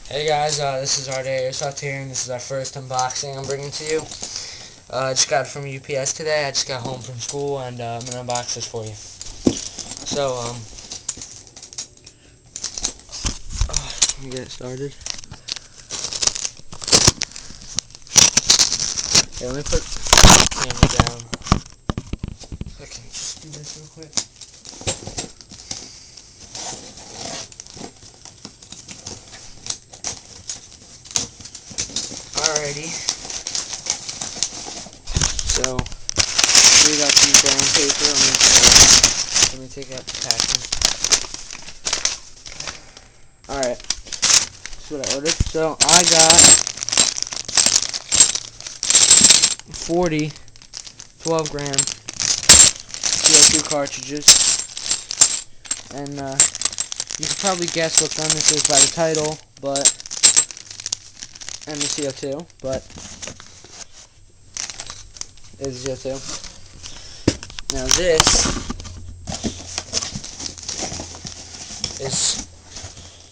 Hey guys, this is RDA Airsoft here, and this is our first unboxing I'm bringing to you. I just got it from UPS today. I just got home from school, and I'm going to unbox this for you. So, let me get it started. Okay, let me put the camera down. I can just do this real quick. Alrighty. So, we got some brown paper. Let me take out the packing. Alright. That's what I ordered. So, I got 40 12-gram CO2 cartridges. And, you can probably guess what gun this is by the title, and the CO2, but is CO2. Now this is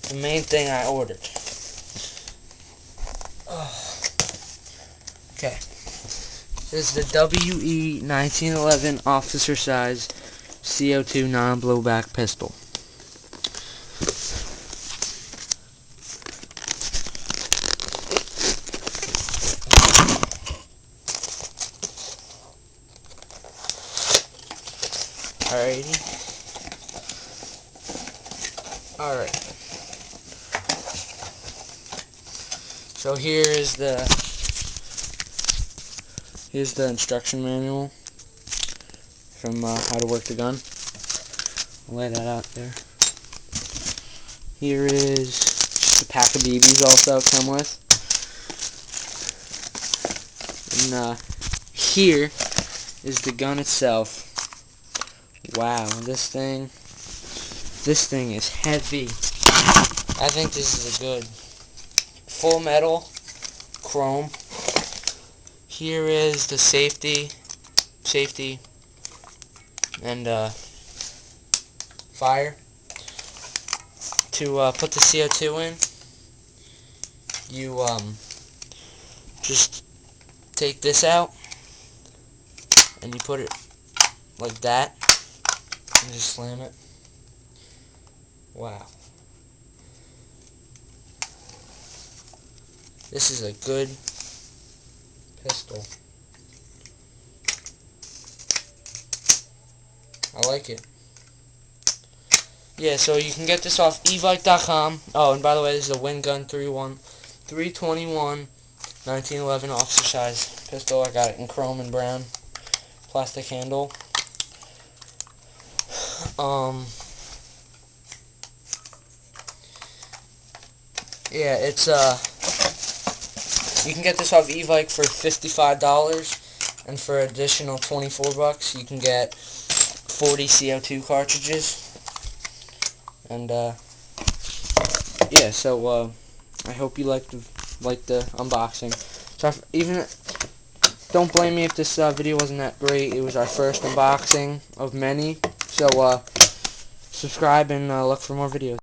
the main thing I ordered. Okay. This is the WE 1911 officer size CO2 non-blowback pistol. Alrighty. Alright. So here's the instruction manual from how to work the gun. I'll lay that out there. Here is just a pack of BBs also come with. And here is the gun itself. Wow, this thing is heavy. I think this is a good full metal chrome. Here is the safety and fire. To put the CO2 in, you just take this out and you put it like that and just slam it. Wow. This is a good pistol. I like it. Yeah, so you can get this off evike.com. Oh, and by the way, this is a Windgun 321 1911 officer size pistol. I got it in chrome and brown plastic handle. Yeah, it's you can get this off Evike for $55, and for additional $24 you can get 40 CO2 cartridges. And yeah, so I hope you liked the unboxing. So don't blame me if this video wasn't that great. It was our first unboxing of many. So subscribe and look for more videos.